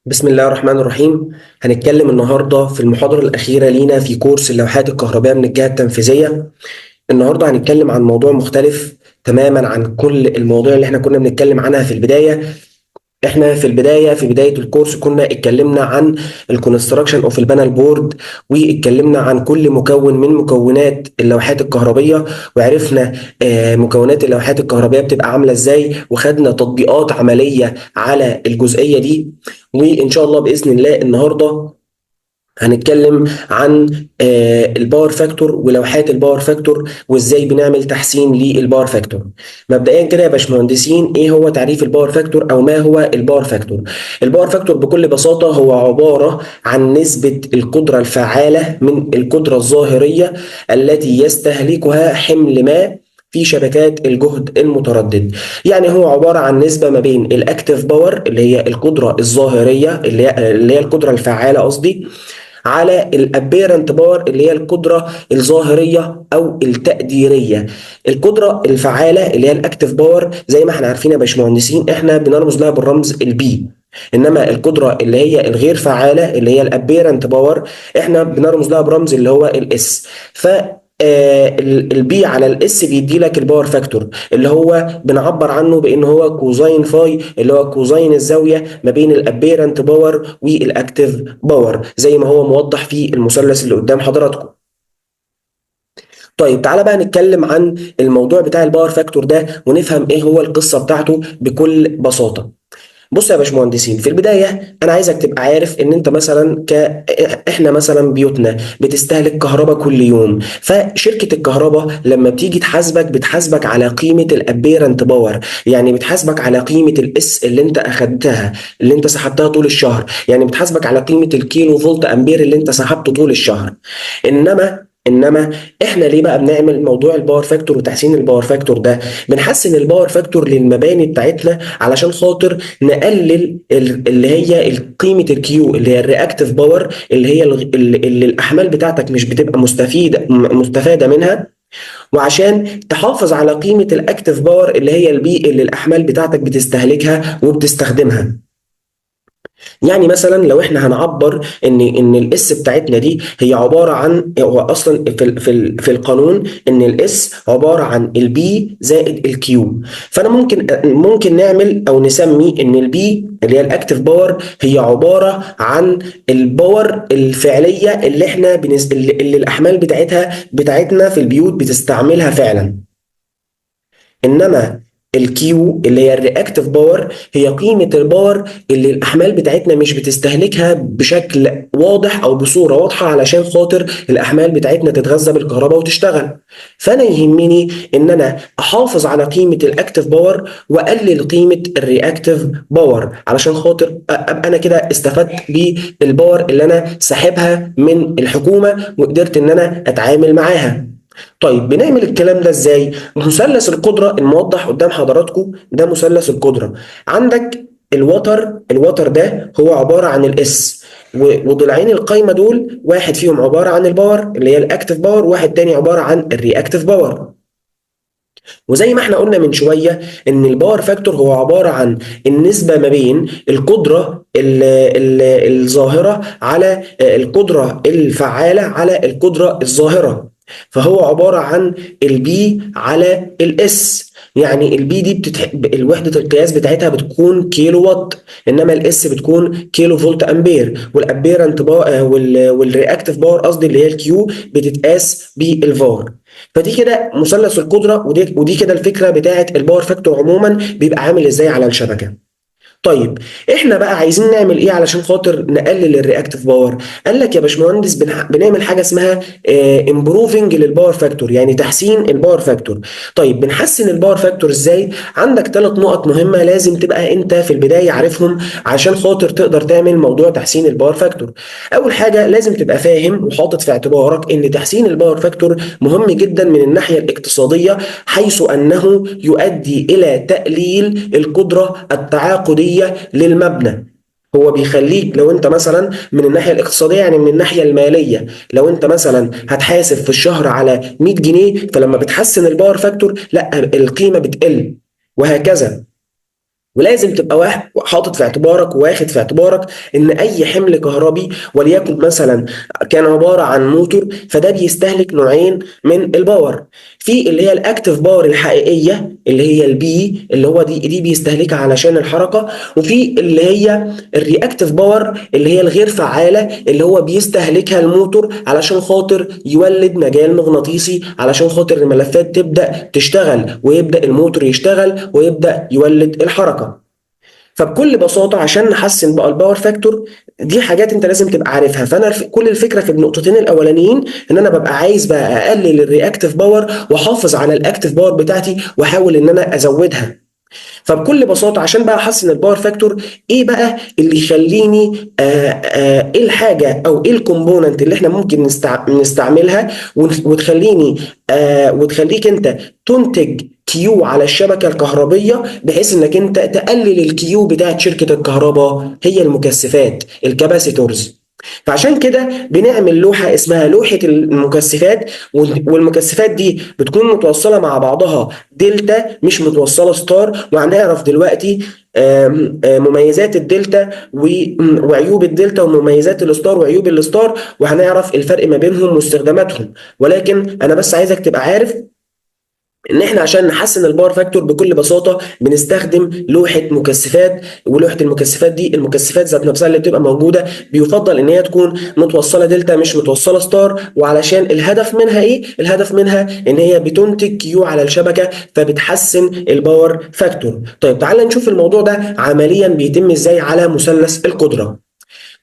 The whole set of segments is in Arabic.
بسم الله الرحمن الرحيم. هنتكلم النهارده في المحاضرة الأخيرة لينا في كورس اللوحات الكهربائية من الجهة التنفيذية. النهارده هنتكلم عن موضوع مختلف تماما عن كل المواضيع اللي احنا كنا بنتكلم عنها في البداية. احنا في بداية الكورس كنا اتكلمنا عن الكونستراكشن اوف البانل بورد، واتكلمنا عن كل مكون من مكونات اللوحات الكهربية، وعرفنا مكونات اللوحات الكهربية بتبقى عاملة ازاي، وخدنا تطبيقات عملية على الجزئية دي. وان شاء الله بإذن الله النهاردة هنتكلم عن الباور فاكتور ولوحات الباور فاكتور وازاي بنعمل تحسين للباور فاكتور. مبدئيا كده يا باشمهندسين، ايه هو تعريف الباور فاكتور او ما هو الباور فاكتور؟ الباور فاكتور بكل بساطة هو عبارة عن نسبة القدرة الفعالة من القدرة الظاهرية التي يستهلكها حمل ما في شبكات الجهد المتردد. يعني هو عبارة عن نسبة ما بين الاكتيف باور اللي هي القدرة الظاهرية اللي هي القدرة الفعالة قصدي، على الابيرنت باور اللي هي القدره الظاهريه او التقديريه. القدره الفعاله اللي هي الاكتيف باور زي ما احنا عارفين يا باشمهندسين احنا بنرمز لها بالرمز البي، انما القدره اللي هي الغير فعاله اللي هي الابيرنت باور احنا بنرمز لها برمز اللي هو الاس. ف البي على الاس بيدي لك الباور فاكتور اللي هو بنعبر عنه بان هو كوزاين فاي، اللي هو كوزاين الزاويه ما بين الابيرنت باور والاكتيف باور زي ما هو موضح في المثلث اللي قدام حضراتكم. طيب تعالى بقى نتكلم عن الموضوع بتاع الباور فاكتور ده ونفهم ايه هو القصه بتاعته بكل بساطه. بص يا باشمهندسين، في البدايه انا عايزك تبقى عارف ان انت مثلا احنا مثلا بيوتنا بتستهلك كهرباء كل يوم، فشركه الكهرباء لما بتيجي تحاسبك بتحاسبك على قيمه الابيرنت باور، يعني بتحاسبك على قيمه الاس اللي انت اخدتها اللي انت سحبتها طول الشهر، يعني بتحاسبك على قيمه الكيلو فولت امبير اللي انت سحبته طول الشهر. انما احنا ليه بقى بنعمل موضوع الباور فاكتور وتحسين الباور فاكتور ده؟ بنحسن الباور فاكتور للمباني بتاعتنا علشان خاطر نقلل اللي هي قيمه الكيو اللي هي الرياكتيف باور اللي هي اللي الاحمال بتاعتك مش بتبقى مستفاده منها، وعشان تحافظ على قيمه الاكتيف باور اللي هي البي اللي الاحمال بتاعتك بتستهلكها وبتستخدمها. يعني مثلا لو احنا هنعبر ان الاس بتاعتنا دي هي عباره عن، هو اصلا في القانون ان الاس عباره عن البي زائد الكيو، فانا ممكن نعمل او نسمي ان البي اللي هي الاكتيف باور هي عباره عن الباور الفعليه اللي احنا اللي الاحمال بتاعتنا في البيوت بتستعملها فعلا. انما الكيو اللي هي الرياكتيف باور هي قيمة الباور اللي الأحمال بتاعتنا مش بتستهلكها بشكل واضح أو بصورة واضحة علشان خاطر الأحمال بتاعتنا تتغذى بالكهرباء وتشتغل. فأنا يهمني إن أنا أحافظ على قيمة الأكتيف باور وأقلل قيمة الرياكتيف باور علشان خاطر أبقى أنا كده استفدت بالباور اللي أنا ساحبها من الحكومة وقدرت إن أنا أتعامل معاها. طيب بنعمل الكلام ده ازاي؟ مثلث القدرة الموضح قدام حضراتكم ده مثلث القدرة. عندك الوتر ده هو عبارة عن الاس، وضلعين القايمة دول واحد فيهم عبارة عن الباور اللي هي الاكتيف باور، واحد تاني عبارة عن الرياكتيف باور. وزي ما احنا قلنا من شوية ان الباور فاكتور هو عبارة عن النسبة ما بين القدرة الظاهرة على القدرة الفعالة على القدرة الظاهرة. فهو عبارة عن البي على الاس، يعني البي دي الوحدة القياس بتاعتها بتكون كيلو وات، انما الاس بتكون كيلو فولت امبير، والابيرنت باور والرياكتيف باور قصدي اللي هي الكيو بتتقاس بالفار. فدي كده مثلث القدره، ودي كده الفكره بتاعت الباور فاكتور عموما بيبقى عامل ازاي على الشبكه. طيب احنا بقى عايزين نعمل ايه علشان خاطر نقلل الرياكتيف باور؟ قال لك يا باشمهندس بنعمل حاجه اسمها امبروفنج للباور فاكتور، يعني تحسين الباور فاكتور. طيب بنحسن الباور فاكتور ازاي؟ عندك 3 نقط مهمه لازم تبقى انت في البدايه عارفهم عشان خاطر تقدر تعمل موضوع تحسين الباور فاكتور. اول حاجه لازم تبقى فاهم وحاطط في اعتبارك ان تحسين الباور فاكتور مهم جدا من الناحيه الاقتصاديه، حيث انه يؤدي الى تقليل القدره التعاقديه للمبنى. هو بيخليك لو انت مثلا من الناحيه الاقتصاديه يعني من الناحيه الماليه، لو انت مثلا هتحاسب في الشهر على 100 جنيه، فلما بتحسن الباور فاكتور لا القيمه بتقل، وهكذا. ولازم تبقى واحد حاطط في اعتبارك واخد في اعتبارك ان اي حمل كهربي وليكن مثلا كان عباره عن موتور، فده بيستهلك نوعين من الباور. في اللي هي الاكتف باور الحقيقيه اللي هي البي، اللي هو دي بيستهلكها علشان الحركه، وفي اللي هي الرياكتيف باور اللي هي الغير فعاله اللي هو بيستهلكها الموتور علشان خاطر يولد مجال مغناطيسي، علشان خاطر الملفات تبدا تشتغل ويبدا الموتور يشتغل ويبدا يولد الحركه. فبكل بساطه عشان نحسن بقى الباور فاكتور، دي حاجات انت لازم تبقى عارفها. فانا كل الفكره في النقطتين الاولانيين ان انا ببقى عايز بقى اقلل الرياكتيف باور واحافظ على الاكتيف باور بتاعتي واحاول ان انا ازودها. فبكل بساطه عشان بقى احسن الباور فاكتور، ايه بقى اللي يخليني ايه الحاجه او ايه الكومبوننت اللي احنا ممكن نستعملها وتخليني وتخليك انت تنتج كيو على الشبكه الكهربيه، بحيث انك انت تقلل الكيو بتاعت شركه الكهرباء، هي المكثفات الكاباسيتورز. فعشان كده بنعمل لوحة اسمها لوحة المكثفات، والمكثفات دي بتكون متوصلة مع بعضها دلتا مش متوصلة ستار. وهنعرف دلوقتي مميزات الدلتا وعيوب الدلتا ومميزات الستار وعيوب الستار، وهنعرف الفرق ما بينهم واستخداماتهم. ولكن انا بس عايزك تبقى عارف ان احنا عشان نحسن الباور فاكتور بكل بساطه بنستخدم لوحه مكثفات. ولوحه المكثفات دي المكثفات ذات نفسها اللي بتبقى موجوده بيفضل ان هي تكون متوصله دلتا مش متوصله ستار. وعلشان الهدف منها ايه؟ الهدف منها ان هي بتنتج كيو على الشبكه فبتحسن الباور فاكتور. طيب تعال نشوف الموضوع ده عمليا بيتم ازاي على مثلث القدره.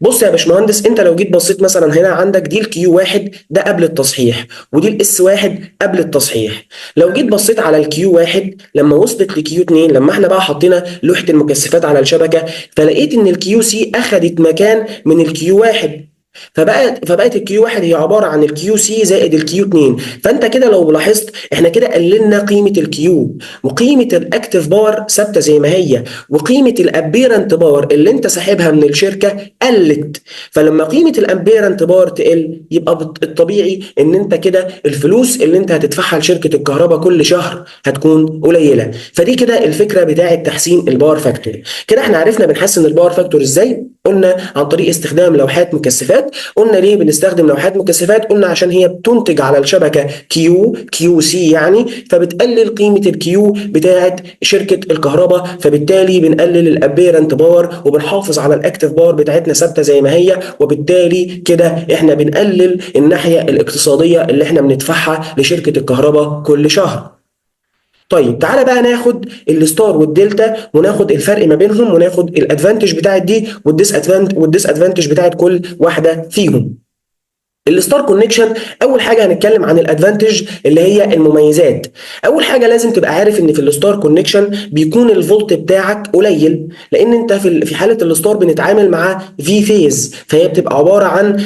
بص يا باشمهندس، انت لو جيت بصيت مثلا هنا عندك دي الكيو واحد ده قبل التصحيح، ودي الاس واحد قبل التصحيح. لو جيت بصيت على الكيو واحد لما وصلت لكيو 2، لما احنا بقى حطينا لوحه المكثفات على الشبكه، فلقيت ان الكيو سي اخذت مكان من الكيو واحد. فبقت الكيو واحد هي عباره عن الكيو سي زائد الكيو 2. فانت كده لو لاحظت احنا كده قللنا قيمه الكيو، وقيمه الاكتف باور ثابته زي ما هي، وقيمه الابيرنت باور اللي انت ساحبها من الشركه قلت. فلما قيمه الامبيرنت باور تقل يبقى الطبيعي ان انت كده الفلوس اللي انت هتدفعها لشركه الكهرباء كل شهر هتكون قليله. فدي كده الفكره بتاعه تحسين الباور فاكتور. كده احنا عرفنا بنحسن الباور فاكتور ازاي. قلنا عن طريق استخدام لوحات مكثفات. قلنا ليه بنستخدم لوحات مكثفات؟ قلنا عشان هي بتنتج على الشبكه كيو سي يعني، فبتقلل قيمه الكيو بتاعه شركه الكهرباء، فبالتالي بنقلل الابيرنت باور وبنحافظ على الاكتف باور بتاعتنا ثابته زي ما هي. وبالتالي كده احنا بنقلل الناحيه الاقتصاديه اللي احنا بندفعها لشركه الكهرباء كل شهر. طيب تعالى بقى ناخد الستار والدلتا وناخد الفرق ما بينهم وناخد الادفانتج بتاعت دي والديس ادفانتج بتاعت كل واحده فيهم. الستار كونكشن، اول حاجه هنتكلم عن الادفانتج اللي هي المميزات. اول حاجه لازم تبقى عارف ان في الستار كونكشن بيكون الفولت بتاعك قليل، لان انت في حاله الستار بنتعامل مع في فيز، فهي بتبقى عباره عن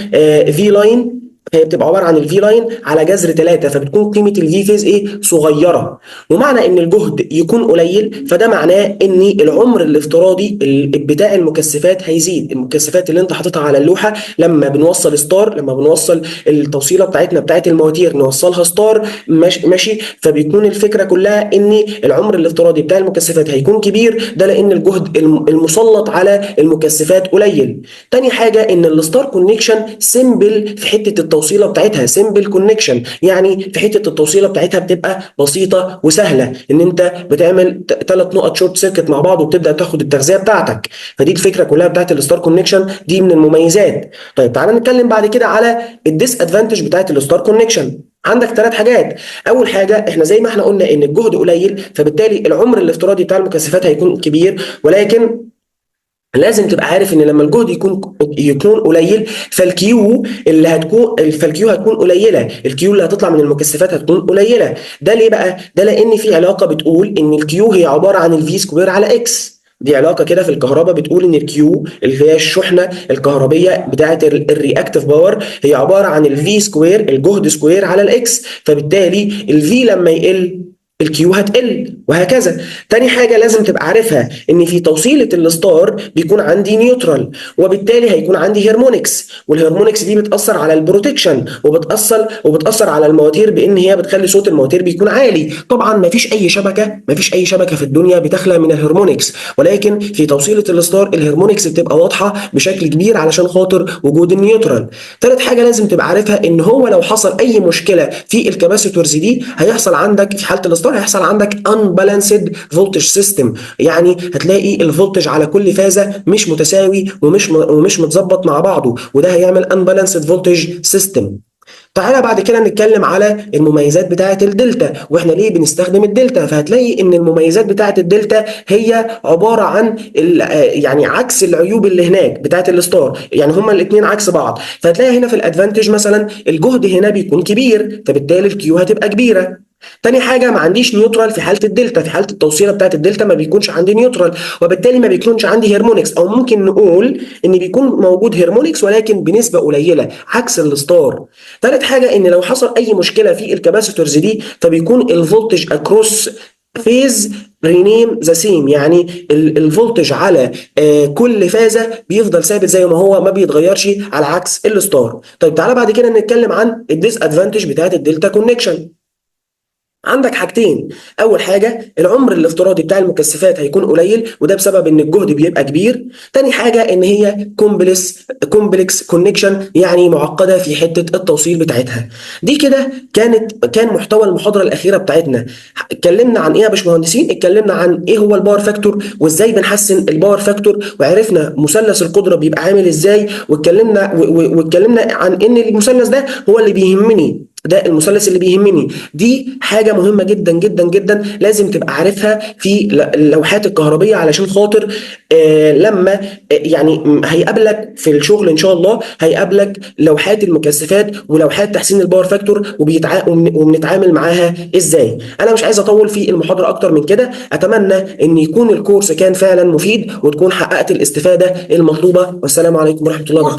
في لاين، فهي بتبقى عباره عن الفي لاين على جذر 3، فبتكون قيمه الفي فيز ايه؟ صغيره. ومعنى ان الجهد يكون قليل فده معناه ان العمر الافتراضي بتاع المكثفات هيزيد. المكثفات اللي انت حاططها على اللوحه لما بنوصل ستار، لما بنوصل التوصيله بتاعتنا بتاعت المواتير نوصلها ستار ماشي، فبيكون الفكره كلها ان العمر الافتراضي بتاع المكثفات هيكون كبير، ده لان الجهد المسلط على المكثفات قليل. تاني حاجه ان الستار كونكشن سيمبل في حته التوصيله بتاعتها، سيمبل كونكشن يعني في حته التوصيله بتاعتها بتبقى بسيطه وسهله، ان انت بتعمل 3 نقط شورت سيركت مع بعض وبتبدا تاخد التغذيه بتاعتك. فدي الفكره كلها بتاعت الستار كونكشن، دي من المميزات. طيب تعالى نتكلم بعد كده على الديس ادفانتج بتاعت الستار كونكشن. عندك 3 حاجات. اول حاجه احنا زي ما احنا قلنا ان الجهد قليل، فبالتالي العمر الافتراضي بتاع المكثفات هيكون كبير، ولكن لازم تبقى عارف ان لما الجهد يكون قليل فالكيو هتكون قليله، الكيو اللي هتطلع من المكثفات هتكون قليله. ده ليه بقى؟ ده لان في علاقه بتقول ان الكيو هي عباره عن الفي سكوير على اكس. دي علاقه كده في الكهرباء بتقول ان الكيو اللي هي الشحنه الكهربيه بتاعه الرياكتيف باور هي عباره عن الفي سكوير، الجهد سكوير على الاكس. فبالتالي الفي لما يقل الكيو هتقل وهكذا. تاني حاجه لازم تبقى عارفها ان في توصيله الستار بيكون عندي نيوترال، وبالتالي هيكون عندي هيرمونكس، والهيرمونكس دي بتاثر على البروتكشن، وبتاثر على المواتير بان هي بتخلي صوت المواتير بيكون عالي. طبعا مفيش اي شبكه في الدنيا بتخلى من الهيرمونكس، ولكن في توصيله الستار الهيرمونكس بتبقى واضحه بشكل كبير علشان خاطر وجود النيوترال. ثالث حاجه لازم تبقى عارفها ان هو لو حصل اي مشكله في الكاباسيتورز دي هيحصل عندك في حاله الستار هيحصل عندك unbalanced voltage system، يعني هتلاقي الفولتج على كل فازه مش متساوي ومش متظبط مع بعضه، وده هيعمل unbalanced voltage system. تعالى بعد كده نتكلم على المميزات بتاعه الدلتا، واحنا ليه بنستخدم الدلتا. فهتلاقي ان المميزات بتاعه الدلتا هي عباره عن يعني عكس العيوب اللي هناك بتاعه الستار، يعني هما الاثنين عكس بعض. فهتلاقي هنا في الادفانتج مثلا الجهد هنا بيكون كبير، فبالتالي الكيو هتبقى كبيره. تاني حاجة ما عنديش نيوترال في حالة الدلتا، في حالة التوصيلة بتاعت الدلتا ما بيكونش عندي نيوترال، وبالتالي ما بيكونش عندي هيرمونكس، او ممكن نقول ان بيكون موجود هيرمونكس ولكن بنسبة قليلة عكس الستار. تالت حاجة ان لو حصل اي مشكلة في الكاباسيتورز دي فبيكون الفولتج اكروس فيز رينيم ذا سيم، يعني الفولتج على كل فازه بيفضل ثابت زي ما هو ما بيتغيرش على عكس الستار. طيب تعالى بعد كده نتكلم عن الديس ادفانتج بتاعت الدلتا كونكشن. عندك حاجتين، اول حاجه العمر الافتراضي بتاع المكثفات هيكون قليل، وده بسبب ان الجهد بيبقى كبير. تاني حاجه ان هي كومبلكس كونكشن، يعني معقده في حته التوصيل بتاعتها. دي كده كان محتوى المحاضره الاخيره بتاعتنا. اتكلمنا عن ايه يا باشمهندسين؟ اتكلمنا عن ايه هو الباور فاكتور وازاي بنحسن الباور فاكتور، وعرفنا مثلث القدره بيبقى عامل ازاي، واتكلمنا عن ان المثلث ده هو اللي بيهمني، ده المثلث اللي بيهمني. دي حاجه مهمه جدا جدا جدا لازم تبقى عارفها في اللوحات الكهربيه، علشان خاطر لما يعني هيقابلك في الشغل ان شاء الله، هيقابلك لوحات المكثفات ولوحات تحسين الباور فاكتور وبنتعامل معاها ازاي. انا مش عايز اطول في المحاضره اكتر من كده، اتمنى ان يكون الكورس كان فعلا مفيد وتكون حققت الاستفاده المطلوبه، والسلام عليكم ورحمه الله وبركاته.